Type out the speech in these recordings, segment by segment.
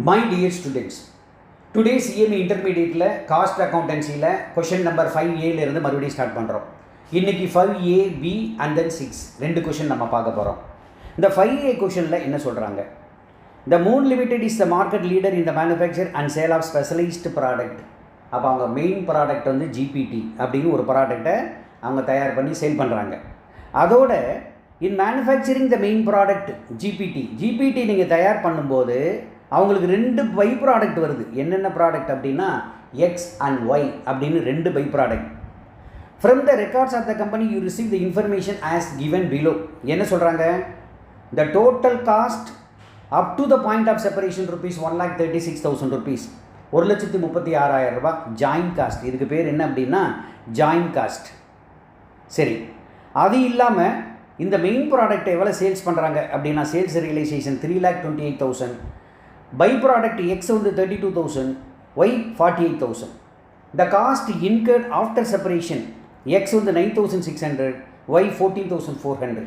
My dear students, today CMA intermediate cost accountancy question number 5A இருந்து மறுபடியும் start பண்றோம். இன்னைக்கு 5A, B and then 6 ரெண்டு question நம்ம பார்க்க போறோம். இந்த 5A क्वेश्चनல என்ன சொல்றாங்க? The Moon Limited is the market leader in the manufacture and sale of specialized product. அப்ப அவங்க மெயின் ப்ராடக்ட் வந்து GPT அப்படினு ஒரு ப்ராடக்ட்டை அவங்க தயார் பண்ணி சேல் பண்றாங்க. அதோட in manufacturing the main product GPT நீங்க தயார் பண்ணும்போது அவங்களுக்கு ரெண்டு பை ப்ராடக்ட் வருது. என்னென்ன ப்ராடக்ட் அப்படின்னா X and Y அப்படின்னு ரெண்டு by product. From the records of the company you receive the information as given below. என்ன சொல்றாங்க? The total cost up to the point of separation rupees 1,36,000 rupees 1,36,000 ரூபாய் joint cost. இதுக்கு பேர் என்ன அப்படின்னா joint cost. சரி, அது இல்லாமல் இந்த மெயின் ப்ராடக்ட் எவ்வளோ சேல்ஸ் பண்ணுறாங்க அப்படின்னா sales realisation 3,28,000, by product X வந்து 32,000, Y 48,000. The cost incurred after separation X வந்து 9,600, Y 14,400.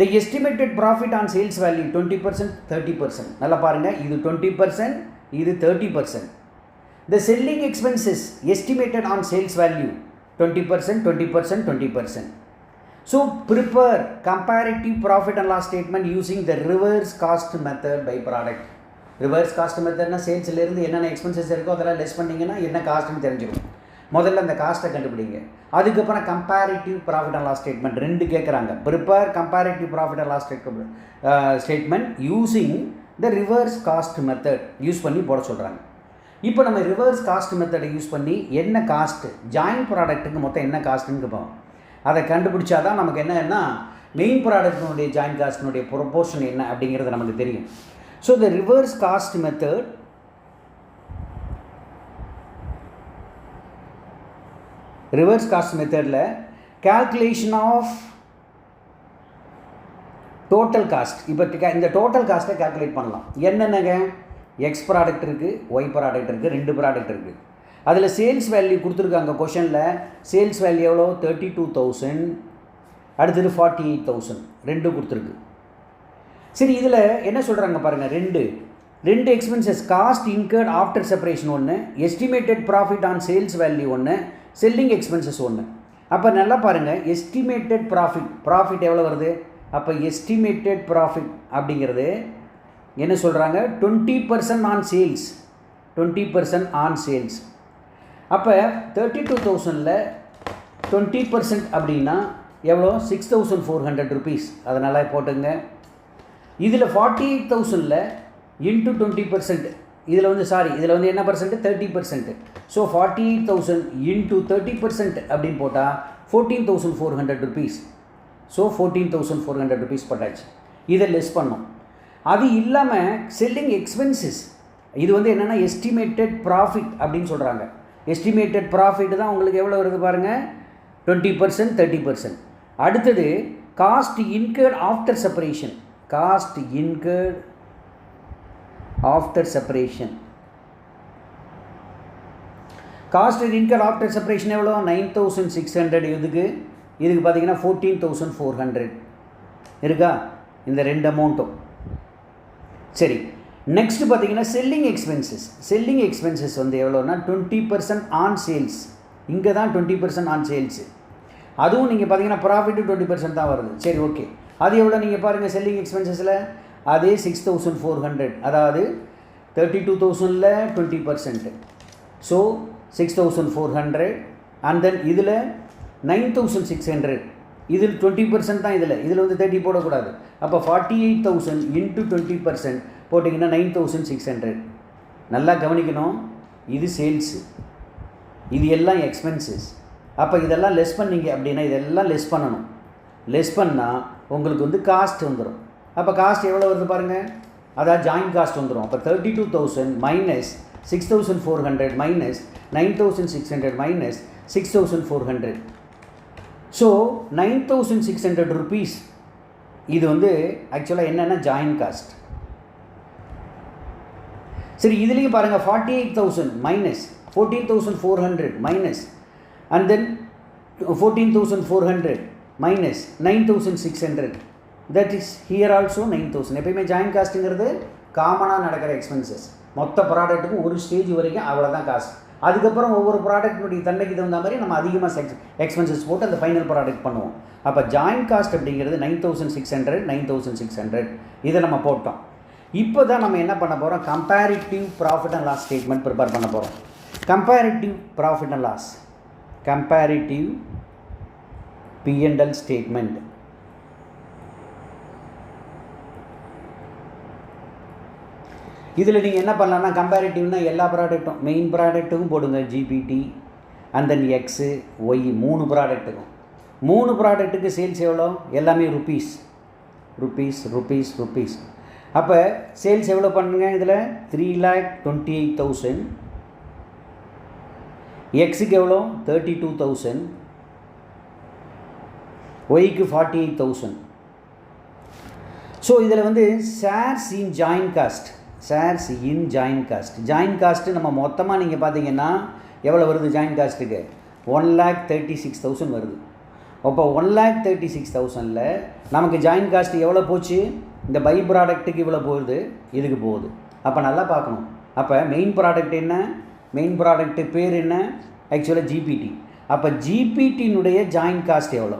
The estimated profit on sales value 20%, 30%. நல்லா பாருங்கள், இது 20%, இது 30%. The selling expenses estimated on sales value 20%, 20%, 20%. So prepare comparative profit and loss statement using the reverse cost method by product. Reverse cost method na sales la irundhu enna expenses irukko adala less panningena enna cost nu therinjirum. முதல்ல அந்த காஸ்ட்டை கண்டுபிடிங்க. அதுக்கப்புறம் comparative profit and loss statement ரெண்டு கேட்குறாங்க. Prepare comparative profit and loss statement using the reverse cost method use பண்ணி போட சொல்கிறாங்க. இப்போ நம்ம ரிவர்ஸ் காஸ்ட் மெத்தடை யூஸ் பண்ணி என்ன காஸ்ட்டு ஜாயின்ட் ப்ராடக்ட்டுக்கு மொத்தம் என்ன காஸ்ட்டுன்னு கேட்போம். அதை கண்டுபிடிச்சா தான் நமக்கு என்னன்னா மெயின் ப்ராடக்டினுடைய ஜாயின்ட் காஸ்ட்டினுடைய ப்ரொபோர்ஷன் என்ன அப்படிங்கிறது நமக்கு தெரியும். So the reverse cost method மெத்தடில் calculation ஆஃப் டோட்டல் காஸ்ட். இப்போ இந்த டோட்டல் காஸ்ட்டை கால்குலேட் பண்ணலாம். என்னென்னங்க எக்ஸ் ப்ராடக்ட் இருக்குது, ஒய் ப்ராடக்ட் இருக்குது, ரெண்டு ப்ராடக்ட் இருக்குது. அதில் சேல்ஸ் வேல்யூ கொடுத்துருக்காங்க. கொஷனில் சேல்ஸ் வேல்யூ எவ்வளோ 32,000, அடுத்தது 48,000 ரெண்டு கொடுத்துருக்கு. சரி, இதில் என்ன சொல்கிறாங்க பாருங்கள், ரெண்டு expenses cost incurred after separation ஒன்று, estimated profit on sales value ஒன்று, செல்லிங் எக்ஸ்பென்சஸ் ஒன்று. அப்போ நல்லா பாருங்கள், எஸ்டிமேட்டட் ப்ராஃபிட் எவ்வளோ வருது? அப்போ எஸ்டிமேட்டட் ப்ராஃபிட் அப்படிங்கிறது என்ன சொல்கிறாங்க 20% ஆன் சேல்ஸ், 20% ஆன் சேல்ஸ். அப்போ 32,000ல் 20% அப்படின்னா எவ்வளோ 6,400 ருபீஸ். அதனால் போட்டுங்க. இதில் 48,000ல் இன்ட்டு 20%, இதில் வந்து என்ன பர்சன்ட் 30%. ஸோ 48,000 இன்ட்டு 30% அப்படின்னு போட்டால் 14,400 ருபீஸ். ஸோ 14,400 ருபீஸ் போட்டாச்சு. இதை லெஸ் பண்ணோம். அது இல்லாமல் செல்லிங் எக்ஸ்பென்சஸ் இது வந்து என்னென்னா எஸ்டிமேட்டட் ப்ராஃபிட் அப்படின்னு சொல்கிறாங்க. எஸ்டிமேட்டட் ப்ராஃபிட் தான் உங்களுக்கு எவ்வளோ வருது பாருங்கள் 20%, 30%. அடுத்தது cost incurred after separation, cost incurred after separation, cost incurred after separation எவ்வளோ 9,600. இதுக்கு பார்த்தீங்கன்னா 14,400 இருக்கா, இந்த ரெண்டு அமௌண்ட்டும். சரி, நெக்ஸ்ட் பார்த்தீங்கன்னா செல்லிங் எக்ஸ்பென்சஸ் வந்து எவ்வளோனா 20% ஆன் சேல்ஸ். இங்கே தான் 20% ஆன் சேல்ஸு. அதுவும் நீங்கள் பார்த்தீங்கன்னா ப்ராஃபிட்டு 20% தான் வருது. சரி, ஓகே. அது எவ்வளோ நீங்கள் பாருங்கள் செல்லிங் எக்ஸ்பென்சஸில் அதே 6,400, அதாவது 32,000ல் 20%. ஸோ 6,400 அண்ட் தென் இதில் 9,600. இதில் 20% தான், இதில் வந்து 30 போடக்கூடாது. அப்போ 48,000 இன்ட்டு 20% போட்டிங்கன்னா 9,600. நல்லா கவனிக்கணும், இது சேல்ஸு, இது எல்லாம் எக்ஸ்பென்சஸ். அப்போ இதெல்லாம் லெஸ் பண்ணிங்க அப்படின்னா இதெல்லாம் லெஸ் பண்ணணும். லெஸ் பண்ணால் உங்களுக்கு வந்து காஸ்ட் வந்துடும். அப்போ காஸ்ட் எவ்வளோ வருது பாருங்கள், அதாவது ஜாயின்ட் காஸ்ட் வந்துடும். அப்போ 32,000 minus 6,400 minus 9,600 minus 6,400. So 9,600 rupees இது வந்து ஆக்சுவலாக என்னென்னா ஜாயின்ட் காஸ்ட். சரி, இதுலேயும் பாருங்கள் 48,000 minus 14,400 minus and then 14,400 minus 9,600. That is here also 9,000. எப்பயுமே ஜாயின்ட் காஸ்ட்டுங்கிறது காமனாக நடக்கிற எக்ஸ்பென்சஸ். மொத்த ப்ராடக்ட்டுக்கும் ஒரு ஸ்டேஜ் வரைக்கும் அவ்வளோதான் காசு. அதுக்கப்புறம் ஒவ்வொரு ப்ராடக்டினுடைய தன்மைக்கு தகுந்த மாதிரி நம்ம அதிகமாக எக்ஸ்பென்சஸ் போட்டு அந்த ஃபைனல் ப்ராடக்ட் பண்ணுவோம். அப்போ ஜாயின்ட் காஸ்ட் அப்படிங்கிறது 9600, 9600 இதை நம்ம போட்டோம். இப்போ தான் நம்ம என்ன பண்ண போகிறோம், comparative profit and loss statement prepare பண்ண போகிறோம். Comparative profit and loss, comparative P&L statement. இதில் நீங்கள் என்ன பண்ணலான்னா, கம்பேரிட்டிவ்னா எல்லா ப்ராடக்ட்டும், மெயின் ப்ராடக்ட்டுக்கும் போடுங்க ஜிபிடி, அண்ட் தென் எக்ஸு ஒய், 3 ப்ராடக்ட்டுக்கும். 3 ப்ராடக்ட்டுக்கு சேல்ஸ் எவ்வளோ, எல்லாமே ருபீஸ். அப்போ சேல்ஸ் எவ்வளோ பண்ணுங்க, இதில் 3,28,000. எக்ஸுக்கு எவ்வளோ 32,000, ஒய்க்கு 48,000. ஸோ இதில் வந்து shares in joint cost, joint cost நம்ம மொத்தமாக நீங்கள் பார்த்தீங்கன்னா எவ்வளோ வருது, ஜாயின்ட் காஸ்ட்டுக்கு 1,36,000 வருது. அப்போ 1,36,000ல் நமக்கு ஜாயின்ட் காஸ்ட் எவ்வளோ போச்சு, இந்த பை ப்ராடக்ட்டுக்கு இவ்வளோ போகுது, இதுக்கு போகுது. அப்போ நல்லா பார்க்கணும். அப்போ மெயின் ப்ராடக்ட் என்ன, மெயின் ப்ராடக்ட்டு பேர் என்ன, ஆக்சுவலாக ஜிபிடி. அப்போ ஜிபிடினுடைய ஜாயின்ட் காஸ்ட் எவ்வளோ,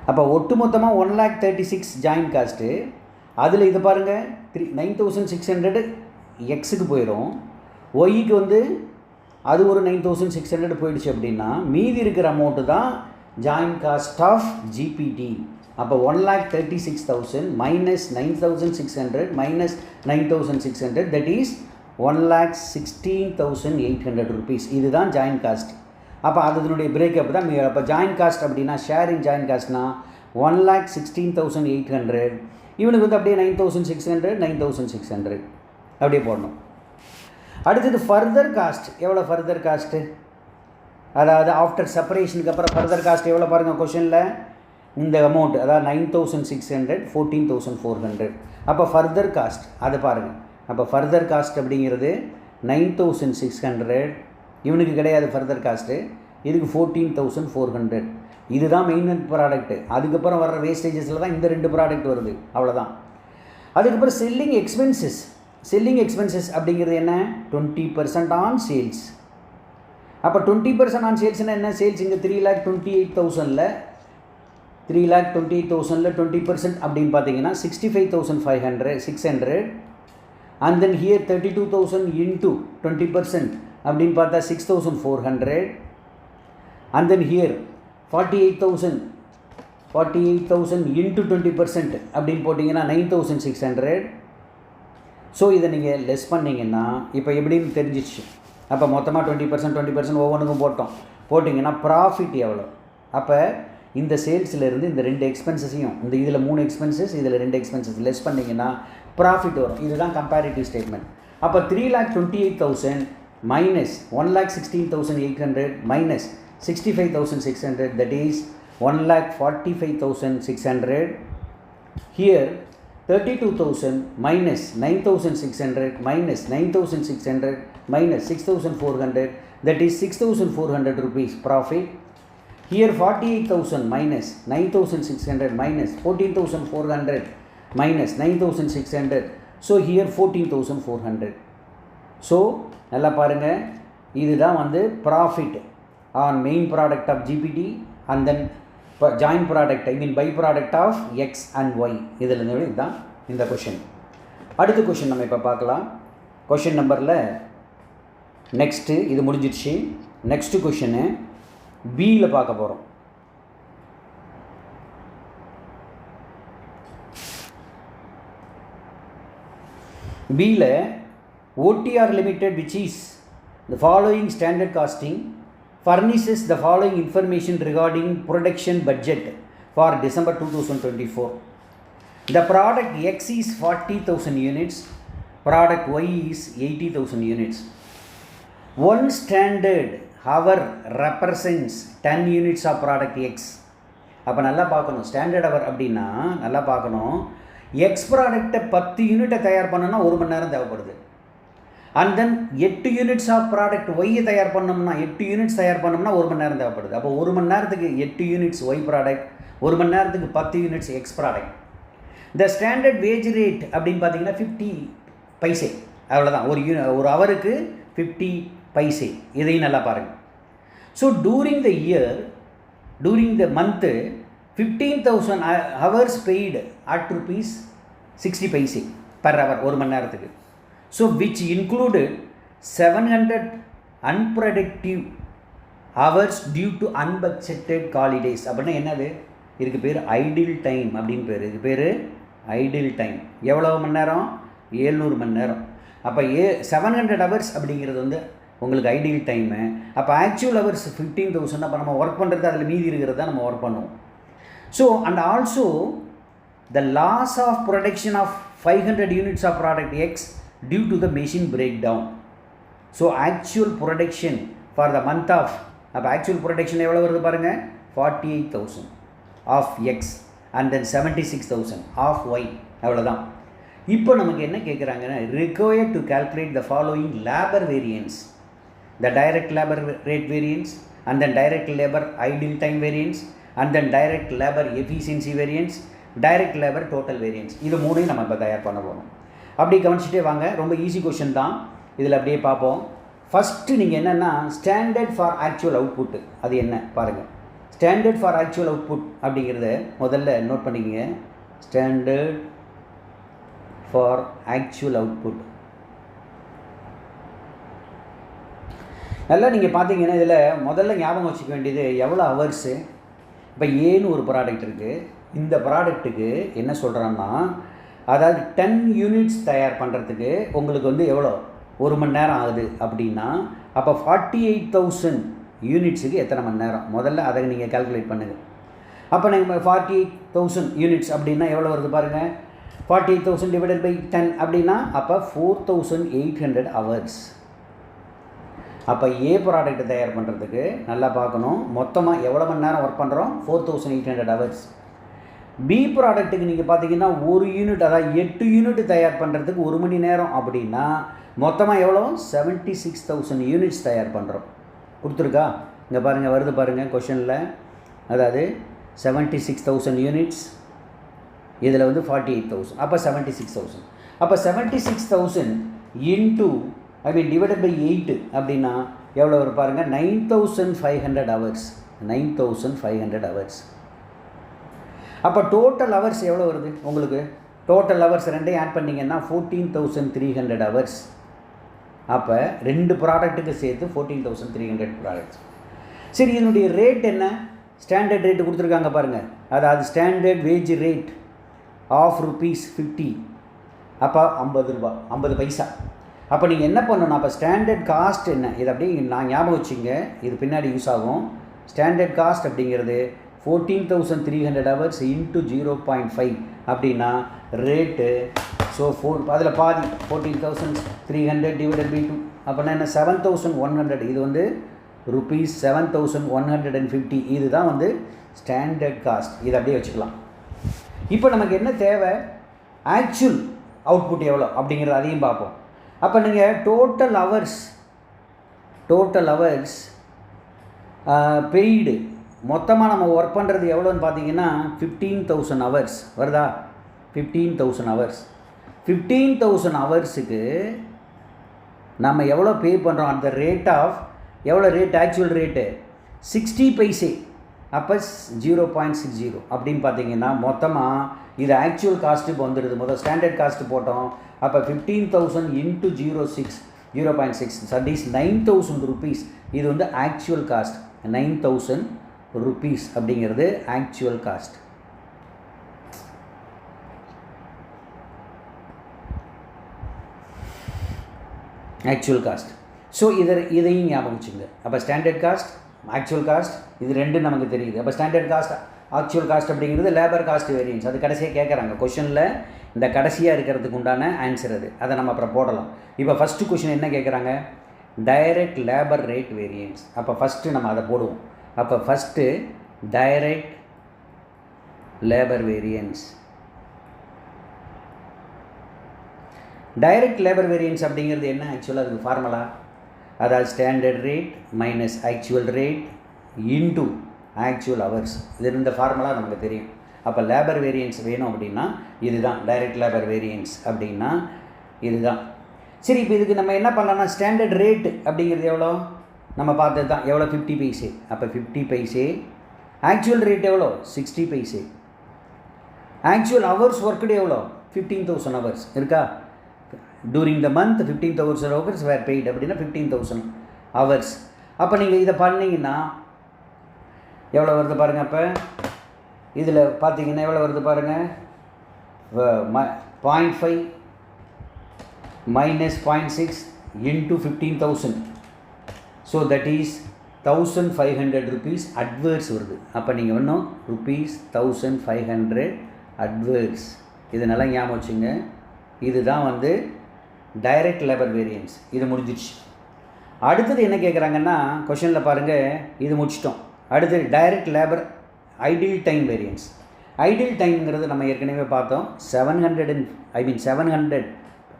அப்போ ஒட்டு மொத்தமாக 1,36,000 ஜாயின்ட் காஸ்ட்டு. அதில் இது பாருங்கள் 9,600 எக்ஸுக்கு போயிடும், ஒய்க்கு வந்து அது ஒரு 9,600 போயிடுச்சு. அப்படின்னா மீதி இருக்கிற அமௌண்ட்டு தான் ஜாயின்ட் காஸ்ட் ஆஃப் ஜிபிடி. அப்போ 1,36,000 minus 9,600 minus 9,600 that is 1,16,800 rupees. இதுதான் ஜாயின்ட் காஸ்ட். அப்போ அதனுடைய பிரேக்கப் தான். அப்போ ஜாயின்ட் காஸ்ட் அப்படின்னா ஷேரிங் ஜாயின்ட் காஸ்ட்னா 1,16,800. இவனுக்கு வந்து அப்படியே 9,600 அப்படியே போடணும். அடுத்தது ஃபர்தர் காஸ்ட் எவ்வளோ, ஃபர்தர் காஸ்ட்டு அதாவது ஆஃப்டர் செப்பரேஷனுக்கு அப்புறம் ஃபர்தர் காஸ்ட் எவ்வளோ பாருங்கள் கொஷனில், இந்த அமௌண்ட் அதாவது 9,600, 14,400. அப்போ ஃபர்தர் காஸ்ட் அதை பாருங்கள். அப்போ ஃபர்தர் காஸ்ட் அப்படிங்கிறது 9,600, இவனுக்கு கிடையாது ஃபர்தர் காஸ்ட்டு, இதுக்கு 14,400. இதுதான் மெயின் ப்ராடக்ட்டு. அதுக்கப்புறம் வர்ற வேஸ்டேஜஸில் தான் இந்த 2 ப்ராடக்ட் வருது, அவ்வளோதான். அதுக்கப்புறம் செல்லிங் எக்ஸ்பென்சஸ் அப்படிங்கிறது என்ன, 20% ஆன் சேல்ஸ். அப்போ 20% ஆன் சேல்ஸ்னால் என்ன, சேல்ஸ் இங்கே 3,28,000ல் 20% அப்படின்னு பார்த்தீங்கன்னா 65,600. அண்ட் தென் ஹியர் 32,000 இன்ட்டு 20% அப்படின்னு பார்த்தா 6,400. அண்ட் தென் ஹியர் 48,000 இன்ட்டு 20% அப்படின்னு போட்டிங்கன்னா 9,600. ஸோ இதை நீங்கள் லெஸ் பண்ணிங்கன்னா இப்போ எப்படின்னு தெரிஞ்சிச்சு. அப்போ மொத்தமாக 20% ஒவ்வொன்றுக்கும் போட்டிங்கன்னா ப்ராஃபிட் எவ்வளோ. அப்போ இந்த சேல்ஸில் இந்த 2 எக்ஸ்பென்சஸையும், இந்த இதில் 3 எக்ஸ்பென்சஸ், இதில் 2 எக்ஸ்பென்சஸ் லெஸ் பண்ணிங்கன்னா ப்ராஃபிட் வரும். இதுதான் கம்பேரிட்டிவ் ஸ்டேட்மெண்ட். அப்போ 3,28,000 minus 1,16,800 minus 65,600 that is 1,45,600. Here 32,000 minus 9,600 minus 9,600 minus 6,400 that is 6,400 rupees profit. Here 48,000 minus 9,600 minus 14,400 minus 9,600. So here 14,400. So நல்லா பாருங்க, இதுதான் வந்து profit on main product of GBT and then joint product by product of X and Y. இதில் இதுதான் இந்த question. அடுத்த question நம்ம இப்போ பார்க்கலாம். கொஷின் நம்பரில் நெக்ஸ்ட்டு இது முடிஞ்சிடுச்சு. நெக்ஸ்ட்டு கொஷினு பியில் பார்க்க போகிறோம். பியில் OTR Limited, which is the following standard costing, furnishes the following information regarding production budget for December 2024. The product X is 40,000 units, product Y is 80,000 units. One standard hour represents 10 units of product X. அப்போ நல்லா பார்க்கணும், standard hour அப்படின்னா நல்லா பார்க்கணும். X ப்ராடக்டை 10 யூனிட்டை தயார் பண்ணணும்னா 1 மணி நேரம் தேவைப்படுது. And then 8 units of product ஒய்யை தயார் பண்ணோம்னா 8 யூனிட்ஸ் தயார் பண்ணோம்னா 1 மணி நேரம் தேவைப்படுது. அப்போ 1 மணி நேரத்துக்கு 8 யூனிட்ஸ் ஒய் ப்ராடக்ட், 1 மணி நேரத்துக்கு 10 யூனிட்ஸ் எக்ஸ் ப்ராடக்ட். இந்த ஸ்டாண்டர்ட் வேஜ் ரேட் அப்படின்னு பார்த்தீங்கன்னா 50 பைசே, அவ்வளோதான். ஒரு ஹவருக்கு 50 பைசே. இதையும் நல்லா பாருங்கள். So during the month 15,000 hours paid at ₹60 paise per hour, ஒரு மணி நேரத்துக்கு. So which included 700 unproductive hours due to unbudgeted holidays. அப்படின்னா என்னது? இதுக்கு பேர் ஐடில் டைம் அப்படின்னு பேர். இதுக்கு பேர் ஐடில் டைம். எவ்வளோ மணி நேரம்? 700 மணி நேரம். அப்போ 700 ஹவர்ஸ் அப்படிங்கிறது வந்து உங்களுக்கு ஐடியல் டைமு. அப்போ ஆக்சுவல் ஹவர்ஸ் 15,000. அப்போ நம்ம ஒர்க் பண்ணுறது அதில் மீதி இருக்கிறது தான் நம்ம ஒர்க் பண்ணுவோம். So and also the loss of production of 500 units of product X due to the machine breakdown. So actual production for the month of, அப்போ ஆக்சுவல் ப்ரொடக்ஷன் எவ்வளோ வருது பாருங்கள், 48,000 of X and then 76,000 of Y. அவ்வளோதான். இப்போ நமக்கு என்ன கேட்குறாங்கன்னா, required to calculate the following labor variance: the direct labor rate variance, and then direct labor idle time variance, and then direct labor efficiency variance, direct labor total variance. இது மூணையும் நம்ம இப்போ தயார் பண்ண போகிறோம். அப்படி கவனிச்சுட்டே வாங்க. ரொம்ப ஈஸி கொஷின் தான். இதில் அப்படியே பார்ப்போம். ஃபஸ்ட்டு நீங்கள் என்னென்னா ஸ்டாண்டர்ட் ஃபார் ஆக்சுவல் அவுட்புட் அது என்ன பாருங்கள். ஸ்டாண்டர்ட் ஃபார் ஆக்சுவல் அவுட்புட் அப்படிங்கிறத முதல்ல நோட் பண்ணிக்கங்க. Standard for actual output. நல்லா நீங்கள் பார்த்தீங்கன்னா இதில் முதல்ல ஞாபகம் வச்சுக்க வேண்டியது எவ்வளோ ஹவர்ஸு. இப்போ ஏன்னு ஒரு ப்ராடக்ட் இருக்குது. இந்த ப்ராடக்ட்டுக்கு என்ன சொல்கிறான்னா, அதாவது 10 யூனிட்ஸ் தயார் பண்ணுறதுக்கு உங்களுக்கு வந்து எவ்வளோ, ஒரு மணி நேரம் ஆகுது அப்படின்னா, அப்போ 48,000 யூனிட்ஸுக்கு எத்தனை மணி நேரம், முதல்ல அதை நீங்கள் கால்குலேட் பண்ணுங்கள். அப்போ நீங்கள் 48,000 யூனிட்ஸ் அப்படின்னா எவ்வளோ வருது பாருங்கள். 48,000 டிவைடட் பை 10 அப்படின்னா அப்போ 4,800 ஹவர்ஸ். அப்போ ஏ ப்ராடக்ட் தயார் பண்ணுறதுக்கு நல்லா பார்க்கணும், மொத்தமாக எவ்வளோ மணி நேரம் ஒர்க் பண்ணுறோம், 4,800 ஹவர்ஸ். பி ப்ராடக்ட்டுக்கு நீங்கள் பார்த்தீங்கன்னா ஒரு யூனிட், அதாவது 8 யூனிட் தயார் பண்ணுறதுக்கு 1 மணி நேரம் அப்படின்னா மொத்தமாக எவ்வளோ, 76,000 யூனிட்ஸ் தயார் பண்ணுறோம். கொடுத்துருக்கா இங்கே பாருங்கள், வருது பாருங்கள் கொஷனில். அதாவது 76,000 யூனிட்ஸ், இதில் வந்து 48,000, அப்போ 76,000. அப்போ 76,000 இன்ட்டு டிவைடட் பை 8 அப்படின்னா எவ்வளோ வரும் பாருங்கள், 9,500 ஹவர்ஸ். 9,500 ஹவர்ஸ். அப்போ டோட்டல் ஹவர்ஸ் எவ்வளோ வருது உங்களுக்கு, டோட்டல் ஹவர்ஸ் ரெண்டையும் ஆட் பண்ணிங்கன்னா 14,300 ஹவர்ஸ். அப்போ 2 ப்ராடக்ட்டுக்கு சேர்த்து 14,300 ப்ராடக்ட்ஸ். சரி, இதனுடைய ரேட் என்ன, ஸ்டாண்டர்ட் ரேட்டு கொடுத்துருக்காங்க பாருங்கள். அதாவது ஸ்டாண்டர்ட் வேஜ் ரேட் ஆஃப் ₹50. அப்போ 50 ரூபா 50 பைசா. அப்போ நீங்கள் என்ன பண்ணணும், அப்போ ஸ்டாண்டர்ட் காஸ்ட் என்ன, இது அப்படியே நான் ஞாபகம் வச்சுங்க, இது பின்னாடி யூஸ் ஆகும். ஸ்டாண்டர்ட் காஸ்ட் அப்படிங்கிறது 14,300 ஹவர்ஸ் இன்ட்டு 0.5 அப்படின்னா ரேட்டு. ஸோ அதில் பாதி 14,300 டிவைடட் பை 2 அப்படின்னா என்ன, 7,100. இது வந்து ₹7,150. இது தான் வந்து ஸ்டாண்டர்ட் காஸ்ட். இது அப்படியே வச்சுக்கலாம். இப்போ நமக்கு என்ன தேவை, ஆக்சுவல் அவுட்புட் எவ்வளோ அப்படிங்கிறது அதையும் பார்ப்போம். அப்போ நீங்கள் டோட்டல் ஹவர்ஸ் பெய்டு மொத்தமாக நம்ம ஒர்க் பண்ணுறது எவ்வளோன்னு பார்த்தீங்கன்னா 15,000 ஹவர்ஸ் வருதா. 15,000 ஹவர்ஸ். 15,000 ஹவர்ஸுக்கு நம்ம எவ்வளோ பே பண்ணுறோம், அந்த ரேட் ஆஃப் எவ்வளோ ரேட், ஆக்சுவல் ரேட்டு 60 பைசே. அப்போ 0.60 அப்படின்னு பார்த்தீங்கன்னா மொத்தமாக இது ஆக்சுவல் காஸ்ட்டு இப்போ வந்துடுது. முதல் ஸ்டாண்டர்ட் காஸ்ட்டு போட்டோம். அப்போ 15,000 இன்ட்டு 0.6 தட் இஸ் 9,000 rupees. இது வந்து ஆக்சுவல் காஸ்ட். 9,000 rupees அப்படிங்கிறது actual cost. Actual cost. So இதையும் ஞாபகம் வச்சுங்க. அப்போ ஸ்டாண்டர்ட் காஸ்ட், ஆக்சுவல் காஸ்ட், இது ரெண்டும் நமக்கு தெரியுது. அப்போ ஸ்டாண்டர்ட் காஸ்ட், ஆக்சுவல் காஸ்ட் அப்படிங்கிறது லேபர் காஸ்ட் வேரியன்ஸ். அது கடைசியாக கேட்குறாங்க கொஷனில். இந்த கடைசியாக இருக்கிறதுக்கு உண்டான ஆன்சர் அது, அதை நம்ம அப்புறம் போடலாம். இப்போ ஃபஸ்ட்டு கொஷின் என்ன கேட்குறாங்க, டைரக்ட் லேபர் ரேட் வேரியன்ஸ். அப்போ ஃபஸ்ட்டு நம்ம அதை போடுவோம். அப்போ first direct labour variance. Direct labour variance அப்படிங்கிறது என்ன, ஆக்சுவலாக அதுக்கு ஃபார்முலா, அதாவது standard rate minus actual rate into actual hours. இது இந்த ஃபார்முலா நமக்கு தெரியும். அப்போ லேபர் வேரியன்ஸ் வேணும் அப்படின்னா இதுதான் டைரக்ட் லேபர் வேரியன்ஸ் அப்படின்னா இதுதான். சரி, இப்போ இதுக்கு நம்ம என்ன பண்ணலாம்னா ஸ்டாண்டர்ட் ரேட் அப்படிங்கிறது எவ்வளோ நம்ம பார்த்தது தான். எவ்வளோ 50 பைசே. அப்போ 50 பைசே. ஆக்சுவல் ரேட் எவ்வளோ 60 பைசே. ஆக்சுவல் ஹவர்ஸ் ஒர்க்டு எவ்வளோ 15,000 ஹவர்ஸ் இருக்கா. During the month 15,000 hours were paid அப்படின்னா 15,000 ஹவர்ஸ். அப்போ நீங்கள் இதை பண்ணிங்கன்னா எவ்வளோ வருது பாருங்கள். அப்போ இதில் பார்த்தீங்கன்னா எவ்வளோ வருது பாருங்கள். 0.5 minus 0.6 into 15,000. So that is 1,500 rupees adverse வருது. அப்போ நீங்கள் இன்னும் ₹1,500 அட்வர்ஸ். இது நல்லா ஞாபகம் வச்சுங்க. இதுதான் வந்து டைரக்ட் லேபர் வேரியன்ஸ். இது முடிஞ்சிடுச்சு. அடுத்தது என்ன கேட்குறாங்கன்னா கொஷனில் பாருங்கள், இது முடிச்சிட்டோம். அடுத்தது direct labour idle time variance. Idle டைம்ங்கிறது நம்ம ஏற்கனவே பார்த்தோம். 700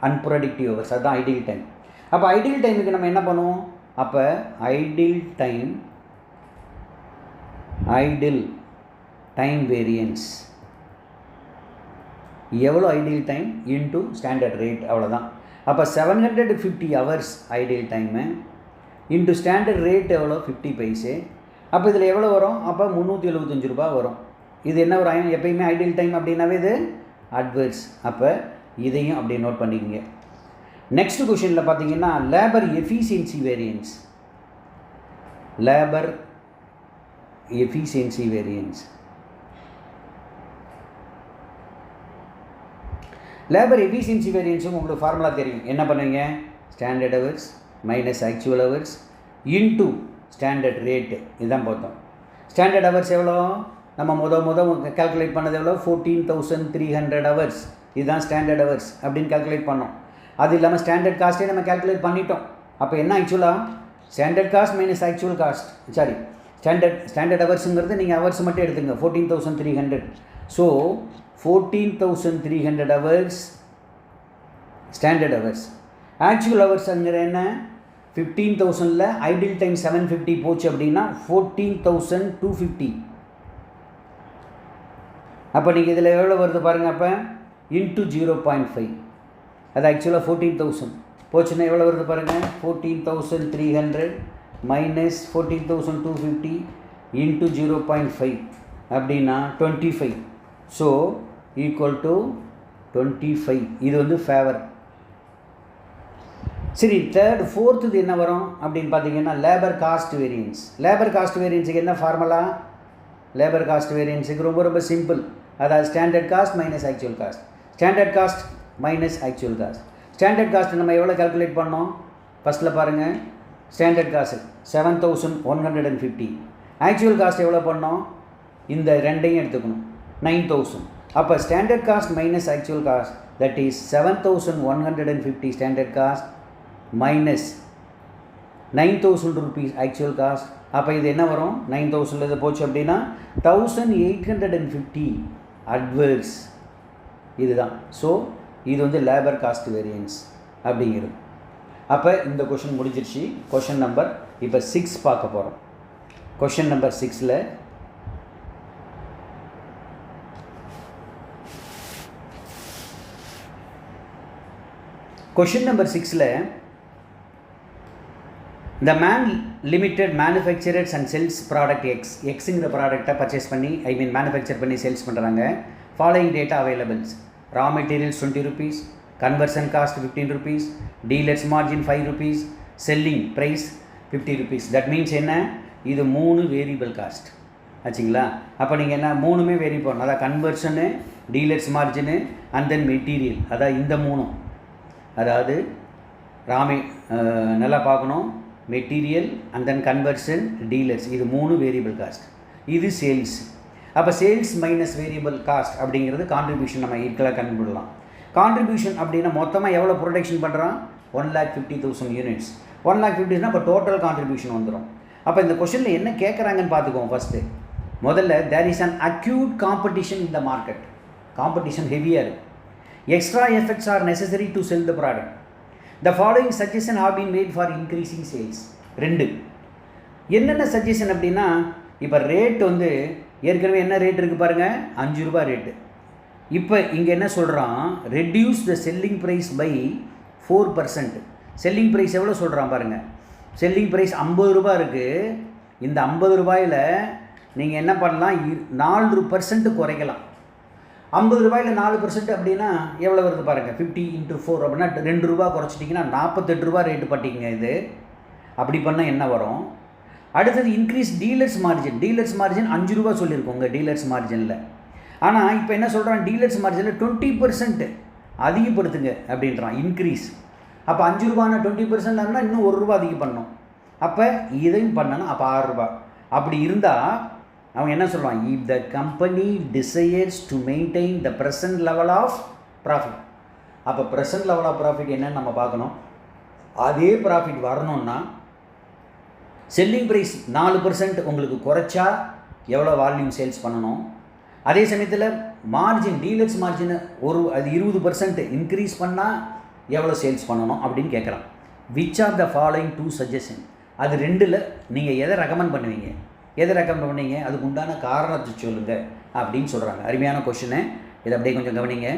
அன்ப்ரொடக்டிவ் ஹவர்ஸ், அதுதான் ஐடில் டைம். அப்போ ஐடில் டைமுக்கு நம்ம என்ன பண்ணுவோம். அப்போ ஐடில் டைம் வேரியன்ஸ் எவ்வளோ idle time into standard rate, அவ்வளோதான். அப்போ 750 hours idle time into standard rate எவ்வளோ 50 பைசே. அப்போ இதில் எவ்வளோ வரும். அப்போ ₹375 வரும். இது என்ன வரும். எப்பயுமே ஐடில் டைம் அப்படின்னாவே இது அட்வர்ஸ். அப்போ இதையும் அப்படியே நோட் பண்ணிக்கோங்க. நெக்ஸ்ட் கொஷனில் பார்த்தீங்கன்னா labour efficiency variance. Labour efficiency variance. Labour efficiency வேரியன்ஸும் உங்களுக்கு ஃபார்முலா தெரியும். என்ன பண்ணுவீங்க. Standard hours minus actual hours into standard rate. இதுதான் பார்த்தோம். ஸ்டாண்டர்ட் ஹவர்ஸ் எவ்வளோ நம்ம முத கால்குலேட் பண்ணது எவ்வளோ 14,300 ஹவர்ஸ். இதுதான் ஸ்டாண்டர்ட் ஹவர்ஸ் அப்படின்னு கால்குலேட் பண்ணோம். அது இல்லாமல் ஸ்டாண்டர்ட் காஸ்ட்டே நம்ம கால்குலேட் பண்ணிட்டோம். அப்போ என்ன ஆக்சுவலாக standard cost minus actual cost, sorry standard ஹவர்ஸுங்கிறது நீங்கள் ஹவர்ஸ் மட்டும் எடுத்துங்க 14,300. So 14,300 hours standard hours. Actual ஹவர்ஸுங்கிற என்ன 15,000ல் ஐடில் டைம் 750 போச்சு அப்படின்னா 14,250. அப்போ நீங்கள் இதில் எவ்வளோ வருது பாருங்கள். அப்போ இன்ட்டு 0.5, அது ஆக்சுவலாக 14,000 போச்சுன்னா எவ்வளோ வருது பாருங்கள். 14,300 மைனஸ் 14,250 இன்ட்டு 0.5 அப்படின்னா 25. So equal to 25. இது வந்து ஃபேவர். சரி, ஃபோர்த்து என்ன வரும் அப்படின்னு பார்த்தீங்கன்னா labour cost variance. Labour cost வேரியன்ஸுக்கு என்ன ஃபார்முலா. லேபர் காஸ்ட் வேரியன்ஸுக்கு ரொம்ப சிம்பிள். அதாவது standard cost minus actual cost. Standard cost minus actual cost. Standard cost நம்ம எவ்வளோ கால்குலேட் பண்ணோம். ஃபஸ்ட்டில் பாருங்கள். Standard cost 7,150. ஆக்சுவல் காஸ்ட் எவ்வளோ பண்ணோம். இந்த ரெண்டையும் எடுத்துக்கணும் 9,000. அப்போ standard cost minus actual cost that is 7,150 standard cost minus 9,000 rupees actual cost. அப்போ இது என்ன வரும். 9,000 இது போச்சு அப்படின்னா 1,850 அட்வர்ஸ். இதுதான். ஸோ இது வந்து லேபர் காஸ்ட் வேரியன்ஸ் அப்படிங்கிறது. அப்போ இந்த கொஷின் முடிஞ்சிருச்சு. கொஷின் நம்பர் இப்போ 6 பார்க்க போகிறோம். கொஷின் நம்பர் 6ல் கொஷின் நம்பர் 6ல் The man limited manufactures and sells product X. Xங்கிற ப்ராடக்டை பர்ச்சேஸ் பண்ணி மேனுஃபேக்சர் பண்ணி சேல்ஸ் பண்ணுறாங்க. ஃபாலோயிங் டேட்டா அவைலபிள்ஸ். Raw materials 20 rupees, conversion cost 15 rupees, dealers margin 5 rupees, selling price 50 rupees. That means என்ன. இது 3 வேரியபிள் காஸ்ட் ஆச்சுங்களா. அப்போ நீங்கள் என்ன 3மே வேரி பண்ணணும். அதாவது conversion, dealers margin and then material. அதாவது இந்த 3. அதாவது நல்லா பார்க்கணும். Material and then conversion, dealers, இது 3 வேரியபிள் காஸ்ட். இது சேல்ஸ். அப்போ சேல்ஸ் மைனஸ் வேரியபிள் காஸ்ட் அப்படிங்கிறது கான்ட்ரிபியூஷன். நம்ம ஈக்குவலாக கண்டுபிடலாம். கான்ட்ரிபியூஷன் அப்படின்னா மொத்தமாக எவ்வளோ ப்ரொடக்ஷன் பண்ணுறான் 1,50,000 யூனிட்ஸ். 1,50,000 அப்போ டோட்டல் கான்ட்ரிபியூஷன் வந்துடும். அப்போ இந்த கொஷனில் என்ன கேட்குறாங்கன்னு பார்த்துக்குவோம். ஃபஸ்ட்டு முதல்ல there is an acute competition in the market. Competition ஹெவியாக இருக்குது. Extra efforts are necessary to sell the product. The following suggestion have been made for increasing sales. 2 என்னென்ன சஜஷன் அப்படின்னா இப்போ ரேட் வந்து ஏற்கனவே என்ன ரேட் இருக்குது பாருங்கள், 5 ரூபா ரேட்டு. இப்போ இங்கே என்ன சொல்கிறான், reduce the selling price by 4%. Selling price எவ்வளோ சொல்கிறான் பாருங்கள். செல்லிங் ப்ரைஸ் 50 ரூபா இருக்குது. இந்த 50 ரூபாயில் நீங்கள் என்ன பண்ணலாம், 4% குறைக்கலாம். 50 ரூபாயில் 4% அப்படின்னா எவ்வளோ வருது பாருங்கள், 50 × 4 அப்படின்னா 2 ரூபா குறைச்சிட்டிங்கன்னா 48 ரூபா ரேட்டு பட்டிங்க இது. அப்படி பண்ணால் என்ன வரும்? அடுத்தது increase dealers margin. Dealers margin 5 ரூபா சொல்லியிருக்கோங்க டீலர்ஸ் மார்ஜினில். ஆனால் இப்போ என்ன சொல்கிறான், டீலர்ஸ் மார்ஜினில் 20% அதிகப்படுத்துங்க அப்படின்றான், இன்க்ரீஸ். அப்போ 5 ரூபானா 20% ஆனால் இன்னும் 1 ரூபா அதிகம் பண்ணணும். அப்போ இதையும் பண்ணணும், அப்போ 6 ரூபா. அப்படி இருந்தால் அவங்க என்ன சொல்லுவாங்க, if the company desires to maintain the present level of profit. அப்போ ப்ரெசன்ட் லெவல் ஆஃப் ப்ராஃபிட் என்னன்னு நம்ம பார்க்கணும். அதே ப்ராஃபிட் வரணும்னா செல்லிங் ப்ரைஸ் 4% உங்களுக்கு குறைச்சா எவ்வளோ வால்யூம் சேல்ஸ் பண்ணணும். அதே சமயத்தில் மார்ஜின், டீலர்ஸ் மார்ஜினை அது 20% இன்க்ரீஸ் பண்ணால் எவ்வளோ சேல்ஸ் பண்ணணும் அப்படின்னு கேட்குறான். Which are the following 2 suggestion? அது ரெண்டில் நீங்கள் எதை ரெக்கமெண்ட் பண்ணுவீங்க, எதை ரெக்கமெண்ட் பண்ணீங்க, அதுக்கு உண்டான காரணத்தை சொல்லுங்கள் அப்படின்னு சொல்கிறாங்க. அருமையான கொஷினு, இதை அப்படியே கொஞ்சம் கவனிங்க.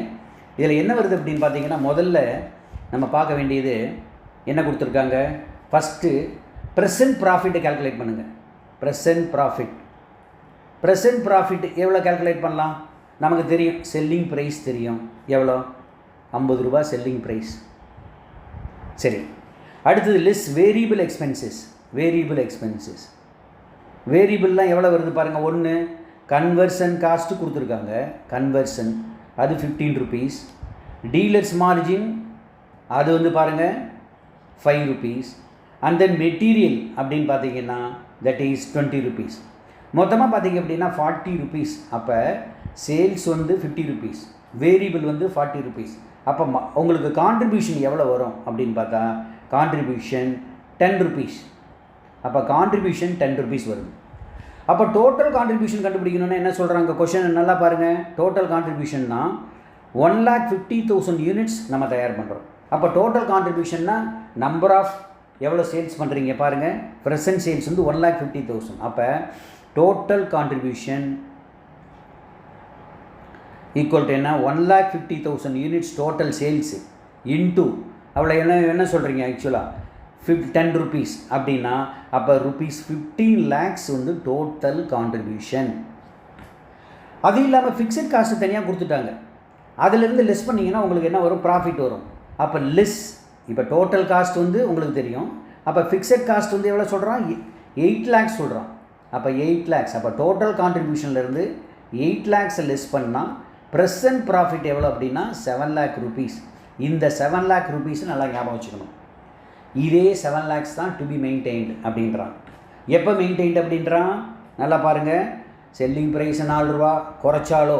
இதில் என்ன வருது அப்படின்னு பார்த்தீங்கன்னா, முதல்ல நம்ம பார்க்க வேண்டியது என்ன கொடுத்துருக்காங்க, ஃபஸ்ட்டு ப்ரெசன்ட் ப்ராஃபிட்டை கால்குலேட் பண்ணுங்கள். ப்ரெசன்ட் ப்ராஃபிட் எவ்வளோ கால்குலேட் பண்ணலாம், நமக்கு தெரியும், செல்லிங் ப்ரைஸ் தெரியும் எவ்வளோ, 50 ரூபா செல்லிங் ப்ரைஸ். சரி, அடுத்தது லெஸ் வேரியபிள் எக்ஸ்பென்சஸ். வேரியபிள்லாம் எவ்வளோ வருது பாருங்கள். ஒன்று கன்வர்ஷன் காஸ்ட்டு கொடுத்துருக்காங்க, கன்வர்ஷன் அது 15 rupees. டீலர்ஸ் மார்ஜின் அது வந்து பாருங்கள் 5 rupees. அண்ட் தென் மெட்டீரியல் அப்படின்னு பார்த்தீங்கன்னா தட் இஸ் 20 rupees. மொத்தமாக பார்த்தீங்க அப்படின்னா 40 rupees. அப்போ சேல்ஸ் வந்து 50 rupees, வேரியபிள் வந்து 40 rupees. அப்போ உங்களுக்கு கான்ட்ரிபியூஷன் எவ்வளோ வரும் அப்படின்னு பார்த்தா கான்ட்ரிபியூஷன் 10 rupees. அப்போ கான்ட்ரிபியூஷன் 10 rupees வருது. அப்போ டோட்டல் கான்ட்ரிபியூஷன் கண்டுபிடிக்கணும்னா என்ன சொல்கிறாங்க, கொஷின் நல்லா பாருங்கள். டோட்டல் கான்ட்ரிபியூஷன்னா 1,50,000 யூனிட்ஸ் நம்ம தயார் பண்ணுறோம். அப்போ டோட்டல் கான்ட்ரிபியூஷன்னா நம்பர் ஆஃப் எவ்வளோ சேல்ஸ் பண்ணுறீங்க பாருங்கள். ப்ரெசன்ட் சேல்ஸ் வந்து 1,50,000. அப்போ டோட்டல் கான்ட்ரிபியூஷன் ஈக்குவல் டு என்ன, 1,50,000 யூனிட்ஸ் டோட்டல் சேல்ஸு இன்ட்டு அவ்வளோ என்ன சொல்கிறீங்க ஆக்சுவலாக 10 rupees அப்படின்னா அப்போ ₹15 lakhs வந்து டோட்டல் கான்ட்ரிபியூஷன். அது இல்லாமல் ஃபிக்ஸட் காஸ்ட்டு தனியாக கொடுத்துட்டாங்க, அதிலேருந்து லெஸ் பண்ணிங்கன்னா உங்களுக்கு என்ன வரும், ப்ராஃபிட் வரும். அப்போ லெஸ், இப்போ டோட்டல் காஸ்ட் வந்து உங்களுக்கு தெரியும். அப்போ ஃபிக்ஸட் காஸ்ட் வந்து எவ்வளோ சொல்கிறான், 8 lakhs சொல்கிறான். அப்போ 8 lakhs. அப்போ டோட்டல் கான்ட்ரிபியூஷன்லேருந்து 8 lakhs லெஸ் பண்ணால் ப்ரெசன்ட் ப்ராஃபிட் எவ்வளோ அப்படின்னா 7 lakh rupees. இந்த 7 lakh rupees நல்லா ஞாபகம் வச்சுக்கணும். இதே 7 lakhs தான் டு பி மெயின்டைன்டு அப்படின்றான். எப்போ மெயின்டைன்டு அப்படின்றான் நல்லா பாருங்கள். செல்லிங் ப்ரைஸ் 4 ரூபா குறைச்சாலோ,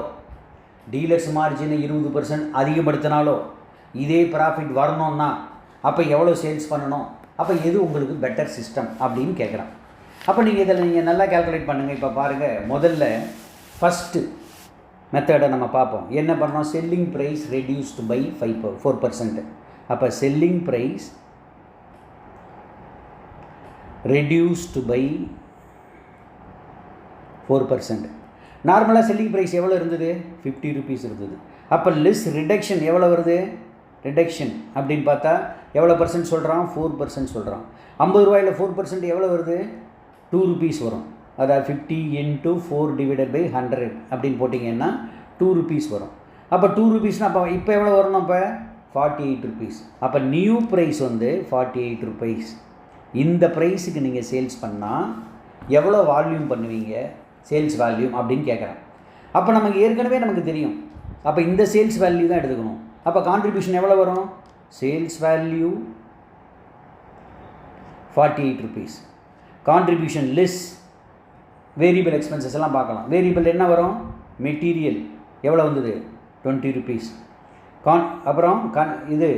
டீலர்ஸ் மார்ஜினை 20% அதிகப்படுத்தினாலோ இதே ப்ராஃபிட் வரணும்னா அப்போ எவ்வளோ சேல்ஸ் பண்ணணும், அப்போ எது உங்களுக்கு பெட்டர் சிஸ்டம் அப்படின்னு கேட்குறான். அப்போ நீங்கள் இதில் நீங்கள் நல்லா கேல்குலேட் பண்ணுங்கள். இப்போ பாருங்கள், முதல்ல ஃபஸ்ட்டு மெத்தடை நம்ம பார்ப்போம். என்ன பண்ணோம், செல்லிங் ப்ரைஸ் ரெடியூஸ்டு பை 4%. அப்போ செல்லிங் ப்ரைஸ் ரெடியூஸ்டு பை 4%. நார்மலாக செல்லிங் ப்ரைஸ் எவ்வளோ இருந்தது, 50 rupees இருந்தது. அப்போ லெஸ் ரிடக்ஷன் எவ்வளோ வருது, ரிடக்ஷன் அப்படின்னு பார்த்தா எவ்வளோ பர்சன்ட் சொல்கிறான், 4% சொல்கிறான். 50 ரூபாயில் 4% எவ்வளோ வருது, 2 rupees வரும். அதாவது 50 × 4 / 100 அப்படின்னு போட்டிங்கன்னா 2 rupees வரும். அப்போ 2 rupeesனால் அப்போ இப்போ எவ்வளோ வரணும், அப்போ 48 rupees. அப்போ நியூ ப்ரைஸ் வந்து 48 rupees. இந்த ப்ரைஸுக்கு நீங்கள் சேல்ஸ் பண்ணால் எவ்வளோ வால்யூம் பண்ணுவீங்க, சேல்ஸ் வேல்யூம் அப்படின்னு கேட்குறேன். அப்போ நமக்கு ஏற்கனவே நமக்கு தெரியும். அப்போ இந்த சேல்ஸ் வேல்யூ தான் எடுத்துக்கணும். அப்போ கான்ட்ரிபியூஷன் எவ்வளோ வரும், sales value 48 rupees. Contribution less variable expenses எல்லாம் பார்க்கலாம். வேரியபிள் என்ன வரும், மெட்டீரியல் எவ்வளோ வந்தது, 20 rupees. அப்புறம் இது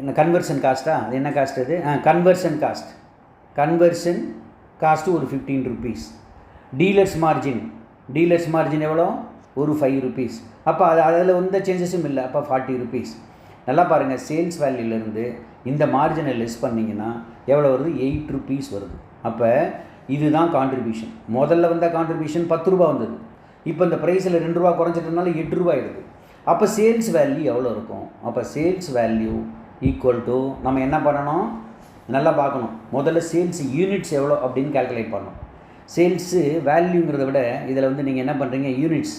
என்ன கன்வர்ஷன் காஸ்ட்டா, அது என்ன காஸ்ட் அது, கன்வர்ஷன் காஸ்ட்டு ஒரு 15 rupees. டீலர்ஸ் மார்ஜின் எவ்வளோ, ஒரு 5 rupees. அப்போ அதில் எந்த சேஞ்சஸும் இல்லை. அப்போ 40 rupees. நல்லா பாருங்கள், சேல்ஸ் வேல்யூலேருந்து இந்த மார்ஜினை லெஸ் பண்ணிங்கன்னா எவ்வளோ வருது, 8 rupees வருது. அப்போ இதுதான் கான்ட்ரிபியூஷன். முதல்ல வந்த கான்ட்ரிபியூஷன் 10 ரூபா வந்தது, இப்போ இந்த ப்ரைஸில் 2 ரூபா குறைஞ்சிட்டனால 8 ரூபா ஆகிடுது. அப்போ சேல்ஸ் வேல்யூ எவ்வளோ இருக்கும்? அப்போ சேல்ஸ் வேல்யூ ஈக்குவல் டு நம்ம என்ன பண்ணணும், நல்லா பார்க்கணும். முதல்ல சேல்ஸ் யூனிட்ஸ் எவ்வளோ அப்படின்னு கால்குலேட் பண்ணணும். சேல்ஸு வேல்யூங்கிறத விட இதில் வந்து நீங்கள் என்ன பண்ணுறீங்க, யூனிட்ஸ்,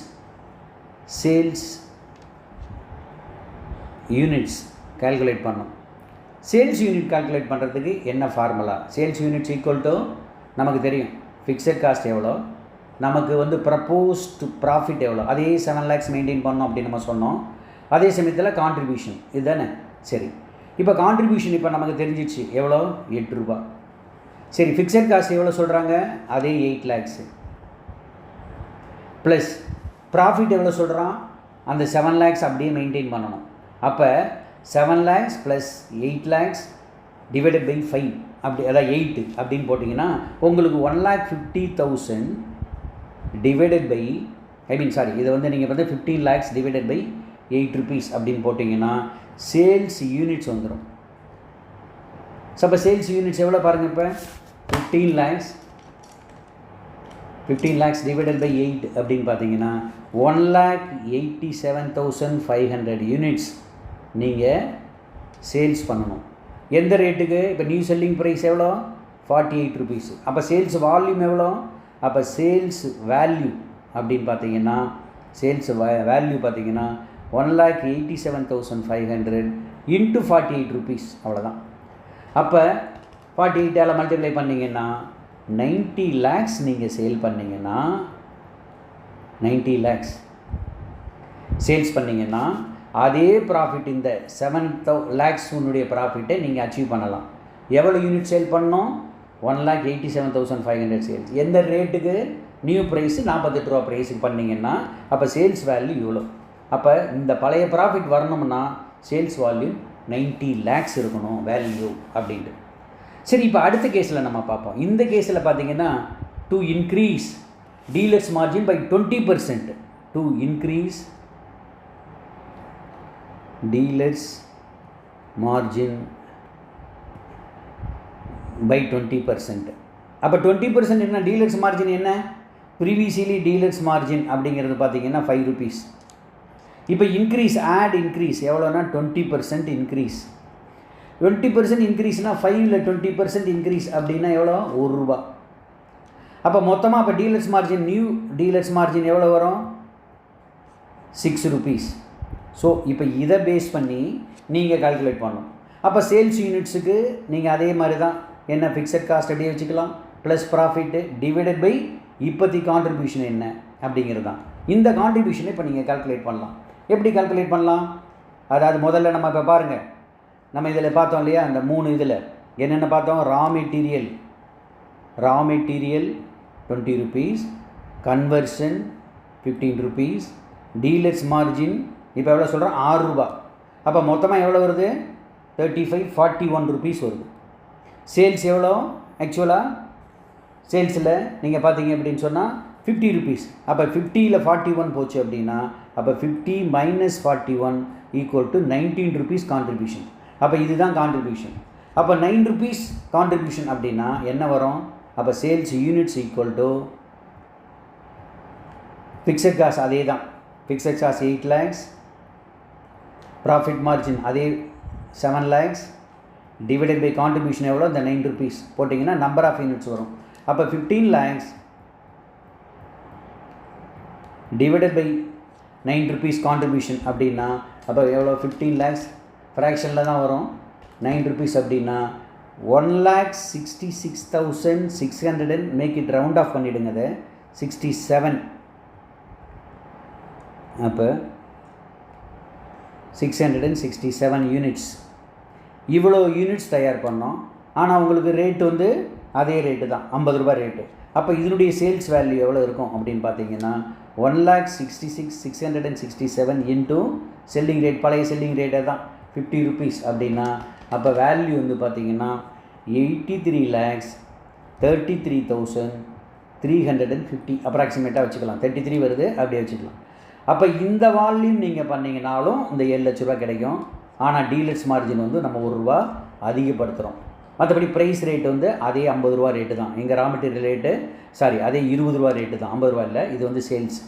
சேல்ஸ் யூனிட்ஸ் கால்குலேட் பண்ணணும். சேல்ஸ் யூனிட் கால்குலேட் பண்ணுறதுக்கு என்ன formula? Sales units equal to நமக்கு தெரியும் ஃபிக்ஸட் காஸ்ட் எவ்வளோ, நமக்கு வந்து ப்ரப்போஸ்டு ப்ராஃபிட் எவ்வளோ, அதே 7 lakhs மெயின்டைன் பண்ணோம் அப்படின்னு நம்ம சொன்னோம். அதே சமயத்தில் கான்ட்ரிபியூஷன் இதுதானே. சரி, இப்போ கான்ட்ரிபியூஷன் இப்போ நமக்கு தெரிஞ்சிச்சு எவ்வளோ, 8 ரூபா. சரி, ஃபிக்ஸட் காஸ்ட் எவ்வளோ சொல்கிறாங்க, அதே 8 lakhs ப்ளஸ் ப்ராஃபிட் எவ்வளோ சொல்கிறான், அந்த 7 lakhs அப்படியே மெயின்டைன் பண்ணணும். அப்போ 7 lakhs plus 8 lakhs divided by 5 அப்படி, அதாவது 8 அப்படின்னு போட்டிங்கன்னா உங்களுக்கு 1,50,000 டிவைடட் பை இதை வந்து நீங்கள் வந்து 15 lakhs டிவைடட் பை 8 rupees அப்படின்னு போட்டிங்கன்னா சேல்ஸ் யூனிட்ஸ் வந்துடும். ஸோ அப்போ சேல்ஸ் யூனிட்ஸ் எவ்வளோ பாருங்கள், இப்போ 15 lakhs டிவைடட் பை 8 அப்படின்னு பார்த்தீங்கன்னா 1,87,500 யூனிட்ஸ் நீங்கள் சேல்ஸ் பண்ணணும். எந்த ரேட்டுக்கு? இப்போ நியூ செல்லிங் ப்ரைஸ் எவ்வளோ, 48 rupees. அப்போ சேல்ஸ் வால்யூம் எவ்வளோ, அப்போ சேல்ஸ் வேல்யூ அப்படின்னு பார்த்தீங்கன்னா சேல்ஸ் வேல்யூ பார்த்தீங்கன்னா 1,87,500 இன்ட்டு 48 rupees, அவ்வளோதான். அப்போ 48ஆல் மல்டிப்ளை பண்ணிங்கன்னா 90 lakhs நீங்கள் சேல் பண்ணிங்கன்னா 90 lakhs சேல்ஸ் பண்ணிங்கன்னா அதே ப்ராஃபிட் இந்த 7 lakhs உன்னுடைய ப்ராஃபிட்டை நீங்கள் அச்சீவ் பண்ணலாம். எவ்வளோ யூனிட் சேல் பண்ணோம், 1,87,500 சேல்ஸ். எந்த ரேட்டுக்கு? நியூ ப்ரைஸு 48 ரூபா ப்ரைஸுக்கு பண்ணிங்கன்னா அப்போ சேல்ஸ் வேல்யூ இவ்வளோ. அப்போ இந்த பழைய ப்ராஃபிட் வரணும்னா சேல்ஸ் வால்யூம் 90 lakhs இருக்கணும் வேல்யூ அப்படின்ட்டு. சரி, இப்போ அடுத்த கேஸில் நம்ம பார்ப்போம். இந்த கேஸில் பார்த்தீங்கன்னா to increase dealers margin by 20%, to increase dealers margin by 20%. அப்போ 20% என்ன, டீலர்ஸ் மார்ஜின் என்ன, ப்ரீவியஸ்லி டீலர்ஸ் மார்ஜின் அப்படிங்கிறது பார்த்தீங்கன்னா 5 rupees. இப்போ இன்க்ரீஸ், ஆட் இன்க்ரீஸ் எவ்வளோனா 20% இன்க்ரீஸ். 20% இன்க்ரீஸ்னால் 5ல் 20% இன்க்ரீஸ் அப்படின்னா எவ்வளோ, 1 ரூபா. அப்போ மொத்தமாக இப்போ dealers margin, new dealers margin எவ்வளோ வரும், 6 rupees. ஸோ இப்போ இதை பேஸ் பண்ணி நீங்கள் கால்குலேட் பண்ணணும். அப்போ சேல்ஸ் யூனிட்ஸுக்கு நீங்கள் அதே மாதிரி தான் என்ன, ஃபிக்ஸட் காஸ்ட் அப்படியே வச்சுக்கலாம் ப்ளஸ் ப்ராஃபிட்டு டிவைடட் பை இப்போத்தி கான்ட்ரிபியூஷன் என்ன அப்படிங்கிறது தான். இந்த கான்ட்ரிபியூஷனை இப்போ நீங்கள் கால்குலேட் பண்ணலாம். எப்படி கால்குலேட் பண்ணலாம்? அதாவது முதல்ல நம்ம இப்போ பாருங்கள், நம்ம இதில் பார்த்தோம் இல்லையா, அந்த 3 இதில் என்னென்ன பார்த்தோம், raw material 20 rupees, conversion 15 rupees, dealers margin இப்போ எவ்வளோ சொல்கிறோம், 6 ரூபா. அப்போ மொத்தமாக எவ்வளோ வருது, 35, 41 rupees வருது. சேல்ஸ் எவ்வளோ, ஆக்சுவலாக சேல்ஸில் நீங்கள் பார்த்தீங்க அப்படின்னு சொன்னால் 50 rupees. அப்போ 50ல் 41 போச்சு அப்படின்னா அப்போ 50 minus 41 equal to 19 rupees contribution. அப்போ இதுதான் கான்ட்ரிபியூஷன். அப்போ 9 rupees கான்ட்ரிபியூஷன் அப்படின்னா என்ன வரும், அப்போ sales units equal to fixed cost அதே தான், fixed cost 8 lakhs, profit margin அதே 7 lakhs டிவைடட் பை கான்ட்ரிபியூஷன் எவ்வளோ, இந்த 9 rupees போட்டிங்கன்னா நம்பர் ஆஃப் யூனிட்ஸ் வரும். அப்போ 15 lakhs divided by 9 rupees contribution அப்படின்னா அப்போ எவ்வளோ, 15 lakhs ஃப்ராக்ஷனில் தான் வரும். 9 rupees அப்படின்னா 1,66,600 மேக் இட் ரவுண்ட் ஆஃப் பண்ணிவிடுங்க, அதை 67. அப்போ 667 யூனிட்ஸ், இவ்வளோ யூனிட்ஸ் தயார் பண்ணோம். ஆனால் உங்களுக்கு ரேட்டு வந்து அதே ரேட்டு தான், 50 ரூபா ரேட்டு. அப்போ இதனுடைய சேல்ஸ் வேல்யூ எவ்வளோ இருக்கும் அப்படின்னு பார்த்தீங்கன்னா 1,66,667 இன்ட்டு செல்லிங் ரேட், பழைய செல்லிங் ரேட்டை தான் 50 rupees அப்படின்னா அப்போ வேல்யூ வந்து பார்த்தீங்கன்னா 83,33,350 அப்ராக்சிமேட்டாக வச்சுக்கலாம். 33 வருது, அப்படியே வச்சுக்கலாம். அப்போ இந்த வால்யூம் நீங்கள் பண்ணிங்கனாலும் இந்த 7 லட்ச ரூபா கிடைக்கும். ஆனால் டீலர்ஸ் மார்ஜின் வந்து நம்ம 1 ரூபா அதிகப்படுத்துகிறோம். மற்றபடி ப்ரைஸ் ரேட்டு வந்து அதே 50 ரூபா ரேட்டு தான். எங்கள் ரா மெட்டீரியல் ரேட்டு அதே 20 ரூபா ரேட்டு தான், 50 ரூபா இல்லை. இது வந்து சேல்ஸ்.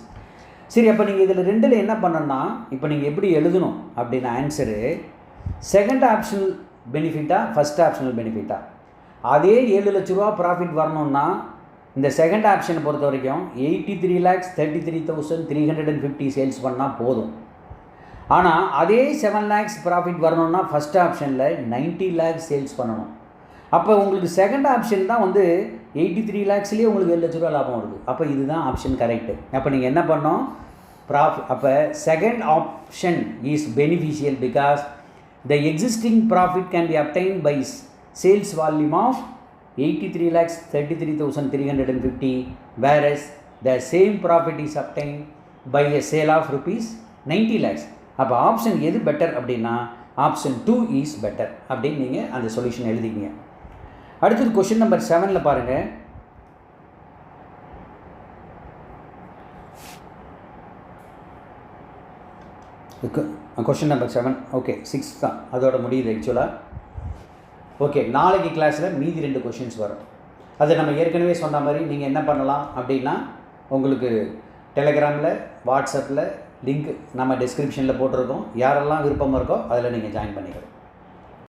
சரி, அப்போ நீங்கள் இதில் ரெண்டில் என்ன பண்ணணும்னா, இப்போ நீங்கள் எப்படி எழுதணும் அப்படின்னு ஆன்சரு, செகண்ட் ஆப்ஷனல் பெனிஃபிட்டா ஃபஸ்ட் ஆப்ஷனல் பெனிஃபிட்டா? அதே 7 லட்ச ரூபா ப்ராஃபிட் வரணுன்னா இந்த செகண்ட் ஆப்ஷனை பொறுத்த வரைக்கும் 83,33,350 சேல்ஸ் பண்ணால் போதும். ஆனால் அதே 7 lakhs ப்ராஃபிட் வரணுன்னா ஃபஸ்ட் ஆப்ஷனில் 90 lakhs சேல்ஸ் பண்ணணும். அப்போ உங்களுக்கு செகண்ட் ஆப்ஷன் தான் வந்து 83 lakhsலேயே உங்களுக்கு 7 லட்ச ரூபா லாபம் வருது. அப்போ இதுதான் ஆப்ஷன் கரெக்டு. அப்போ நீங்கள் என்ன பண்ணணும், அப்போ second option is beneficial because the existing profit can be obtained by sales volume of 83,33,350 whereas the same profit is obtained by a sale of rupees 90 lakhs. அப்போ ஆப்ஷன் எது பெட்டர் அப்படின்னா option 2 is better அப்படின்னு நீங்கள் அந்த solution எழுதிக்கிங்க. அடுத்தது question number 7 பாருங்கள். Question number 7 okay 6 தான் அதோட முடியுது ஆக்சுவலாக. ஓகே, நாளைக்கு கிளாஸில் மீதி 2 கொஷின்ஸ் வரும். அதை நம்ம ஏற்கனவே சொன்ன மாதிரி நீங்கள் என்ன பண்ணலாம் அப்படின்னா, உங்களுக்கு டெலகிராமில் வாட்ஸ்அப்பில் லிங்க் நம்ம டிஸ்கிரிப்ஷனில் போட்டிருக்கோம். யாரெல்லாம் விருப்பமாக இருக்கோ அதில் நீங்கள் ஜாயின் பண்ணிக்கிறோம்.